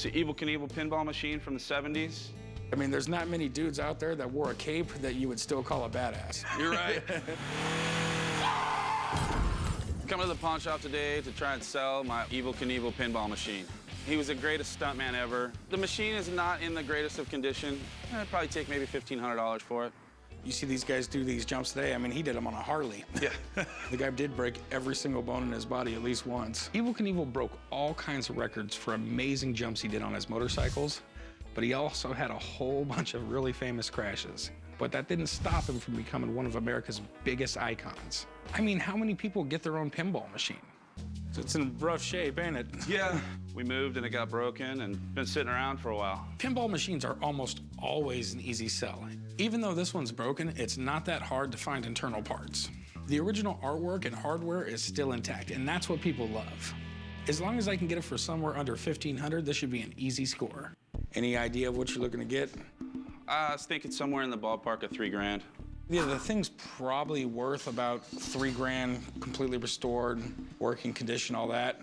It's the Evel Knievel Pinball machine from the 70s. I mean, there's not many dudes out there that wore a cape that you would still call a badass. You're right. Come to the pawn shop today to try and sell my Evel Knievel pinball machine. He was the greatest stuntman ever. The machine is not in the greatest of condition. I'd probably take maybe $1,500 for it. You see these guys do these jumps today. I mean, he did them on a Harley. Yeah. The guy did break every single bone in his body at least once. Evel Knievel broke all kinds of records for amazing jumps he did on his motorcycles, but he also had a whole bunch of really famous crashes. But that didn't stop him from becoming one of America's biggest icons. I mean, how many people get their own pinball machine? It's in rough shape, ain't it? Yeah. We moved and it got broken and been sitting around for a while. Pinball machines are almost always an easy sell. Even though this one's broken, it's not that hard to find internal parts. The original artwork and hardware is still intact, and that's what people love. As long as I can get it for somewhere under $1,500, this should be an easy score. Any idea of what you're looking to get? I was thinking somewhere in the ballpark of $3 grand. Yeah, the thing's probably worth about $3 grand, completely restored, working condition, all that.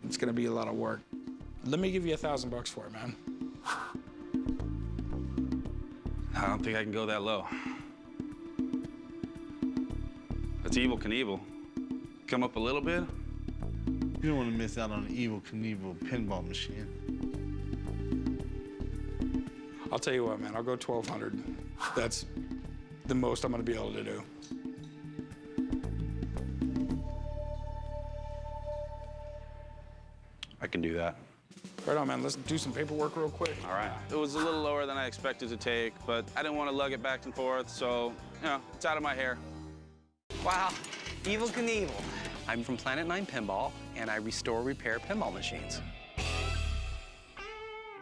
It's gonna be a lot of work. Let me give you $1,000 for it, man. I don't think I can go that low. That's Evel Knievel. Come up a little bit? You don't want to miss out on an Evel Knievel pinball machine. I'll tell you what, man, I'll go $1,200. That's the most I'm gonna be able to do. I can do that. Right on, man, let's do some paperwork real quick. All right. It was a little lower than I expected to take, but I didn't want to lug it back and forth, so, you know, it's out of my hair. Wow, Evel Knievel. I'm from Planet 9 Pinball, and I restore, repair pinball machines.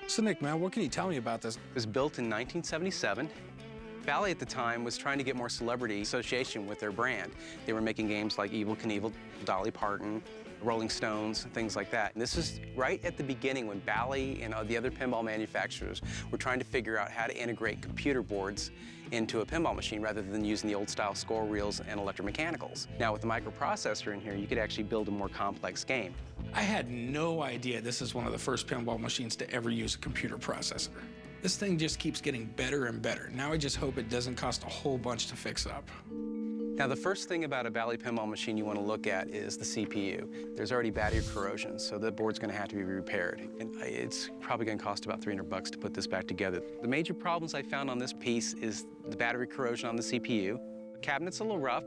So, Nick, man, what can you tell me about this? It was built in 1977. Bally at the time was trying to get more celebrity association with their brand. They were making games like Evel Knievel, Dolly Parton, Rolling Stones, things like that. And this is right at the beginning when Bally and the other pinball manufacturers were trying to figure out how to integrate computer boards into a pinball machine rather than using the old-style score reels and electromechanicals. Now, with the microprocessor in here, you could actually build a more complex game. I had no idea this is one of the first pinball machines to ever use a computer processor. This thing just keeps getting better and better. Now I just hope it doesn't cost a whole bunch to fix up. Now, the first thing about a Bally pinball machine you want to look at is the CPU. There's already battery corrosion, so the board's going to have to be repaired. And it's probably going to cost about $300 to put this back together. The major problems I found on this piece is the battery corrosion on the CPU. The cabinet's a little rough.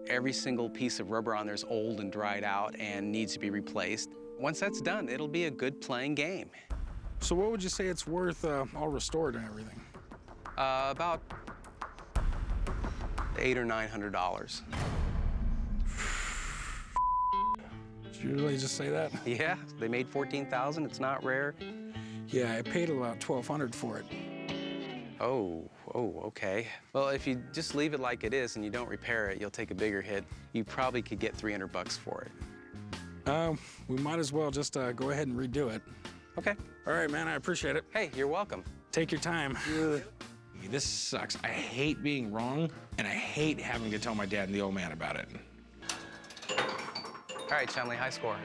Every single piece of rubber on there is old and dried out and needs to be replaced. Once that's done, it'll be a good playing game. So what would you say it's worth all restored and everything? About $800 or $900. Did you really just say that? Yeah, they made 14,000. It's not rare. Yeah, I paid about $1,200 for it. Oh, okay. Well, if you just leave it like it is and you don't repair it, you'll take a bigger hit. You probably could get $300 for it. We might as well just go ahead and redo it. Okay. All right, man, I appreciate it. Hey, you're welcome. Take your time. This sucks. I hate being wrong, and I hate having to tell my dad and the old man about it. All right, Chun-Li, high score.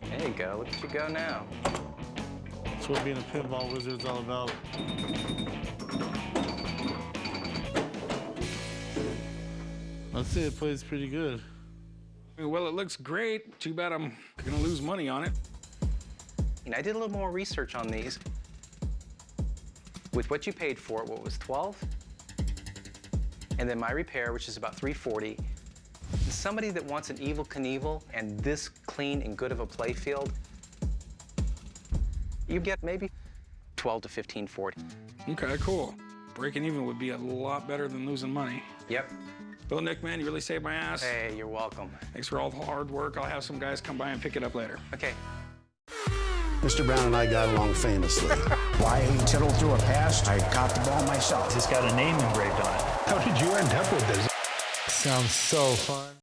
There you go. Look at you go now. That's what being a pinball wizard is all about. I'd say it plays pretty good. Well, it looks great. Too bad I'm gonna lose money on it. And I did a little more research on these. With what you paid for it, what was $12? And then my repair, which is about $340. Somebody that wants an Evel Knievel and this clean and good of a play field, you get maybe $12 to $15.40. Okay, cool. Breaking even would be a lot better than losing money. Yep. Well, Nick, man, you really saved my ass. Hey, you're welcome. Thanks for all the hard work. I'll have some guys come by and pick it up later. Okay. Mr. Brown and I got along famously. Why he tittled through a pass, I caught the ball myself. It's got a name engraved on it. How did you end up with this? Sounds so fun.